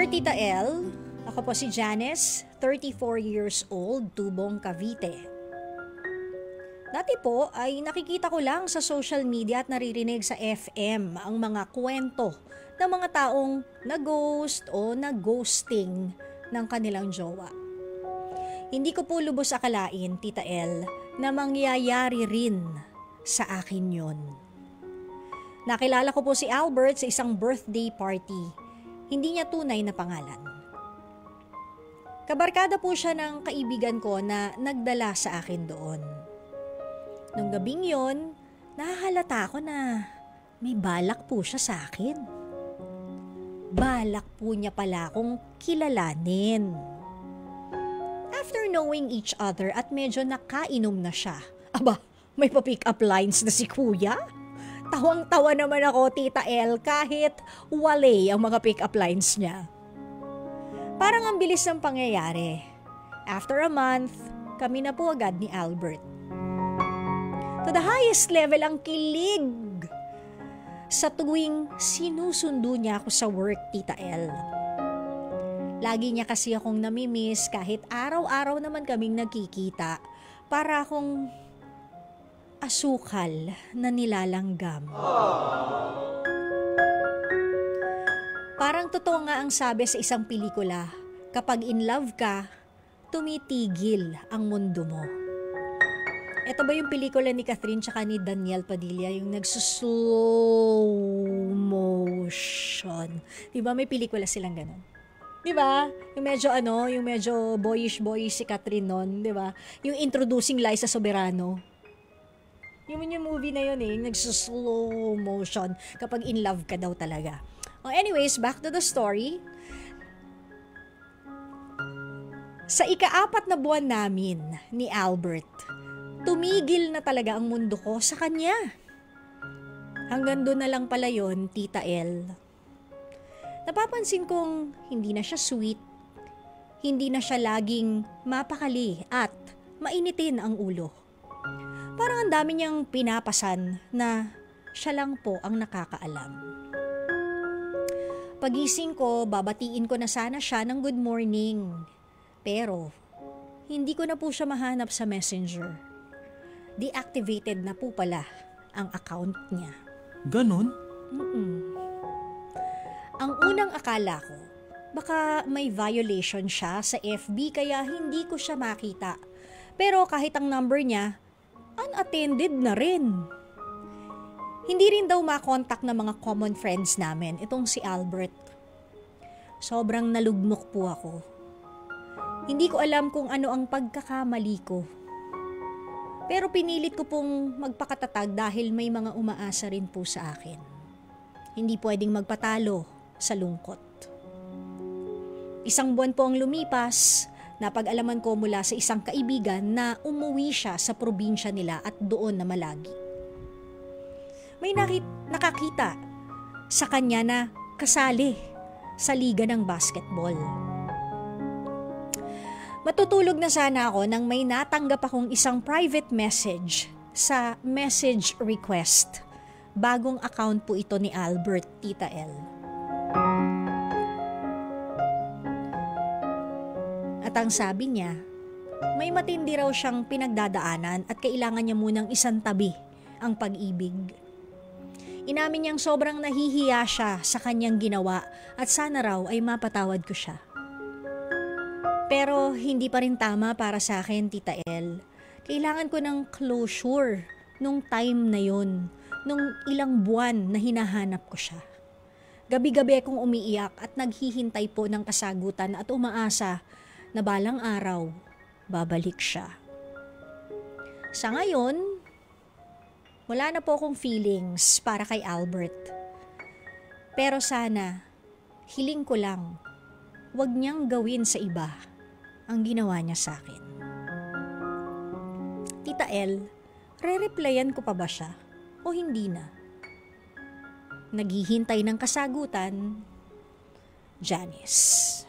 Dear Tita L, ako po si Janice, 34 years old, Tubong, Cavite. Dati po ay nakikita ko lang sa social media at naririnig sa FM ang mga kwento ng mga taong nag-ghost o nag-ghosting ng kanilang jowa. Hindi ko po lubos akalain, Tita L, na mangyayari rin sa akin yon. Nakilala ko po si Albert sa isang birthday party. Hindi niya tunay na pangalan. Kabarkada po siya ng kaibigan ko na nagdala sa akin doon. Nung gabing yon, nahahalata ko na may balak po siya sa akin. Balak po niya pala akong kilalanin. After knowing each other at medyo nakainom na siya, aba, may pa-pick up lines na si kuya? Tawang-tawa naman ako, Tita L, kahit wale ang mga pick up lines niya. Parang ang bilis ng pangyayari. After a month, kami na po agad ni Albert. To the highest level ang kilig sa tuwing sinusundo niya ako sa work, Tita L. Lagi niya kasi akong namimiss kahit araw-araw naman kaming nagkikita para akong asukal na nilalanggam. Parang totoo nga ang sabi sa isang pelikula, kapag in love ka, tumitigil ang mundo mo. Ito ba yung pelikula ni Catherine tsaka ni Daniel Padilla, yung nagsuslow motion? Diba may pelikula silang ganun? Diba? Yung medyo boyish si Catherine nun, diba? Yung Introducing Liza Soberano. Yung movie na yun yung nagsuslow motion kapag in love ka daw talaga. Anyways, back to the story. Sa ika-4 na buwan namin ni Albert, tumigil na talaga ang mundo ko sa kanya. Hanggang doon na lang pala yon, Tita L. Napapansin kong hindi na siya sweet, hindi na siya laging mapakali at mainitin ang ulo. Parang ang dami niyang pinapasan na siya lang po ang nakakaalam. Pagising ko, babatiin ko na sana siya ng good morning. Pero, hindi ko na po siya mahanap sa Messenger. Deactivated na po pala ang account niya. Ganon? Ang unang akala ko, baka may violation siya sa FB kaya hindi ko siya makita. Pero kahit ang number niya, unattended na rin. Hindi rin daw makontak ng mga common friends namin, itong si Albert. Sobrang nalugmok po ako. Hindi ko alam kung ano ang pagkakamali ko. Pero pinilit ko pong magpakatatag dahil may mga umaasa rin po sa akin. Hindi pwedeng magpatalo sa lungkot. 1 buwan po ang lumipas, napag-alaman ko mula sa isang kaibigan na umuwi siya sa probinsya nila at doon na malagi. May nakakita sa kanya na kasali sa liga ng basketball. Matutulog na sana ako nang may natanggap akong isang private message sa message request. Bagong account po ito ni Albert, Tita L. At ang sabi niya, may matindi raw siyang pinagdadaanan at kailangan niya munang isang tabi ang pag-ibig. Inamin niyang sobrang nahihiya siya sa kanyang ginawa at sana raw ay mapatawad ko siya. Pero hindi pa rin tama para sa akin, Tita L. Kailangan ko ng closure nung time na yon, nung ilang buwan na hinahanap ko siya. Gabi-gabi akong umiiyak at naghihintay po ng kasagutan at umaasa na balang araw, babalik siya. Sa ngayon, wala na po akong feelings para kay Albert. Pero sana, hiling ko lang, wag niyang gawin sa iba ang ginawa niya sa akin. Tita L, re-replyan ko pa ba siya o hindi na? Naghihintay ng kasagutan, Janice.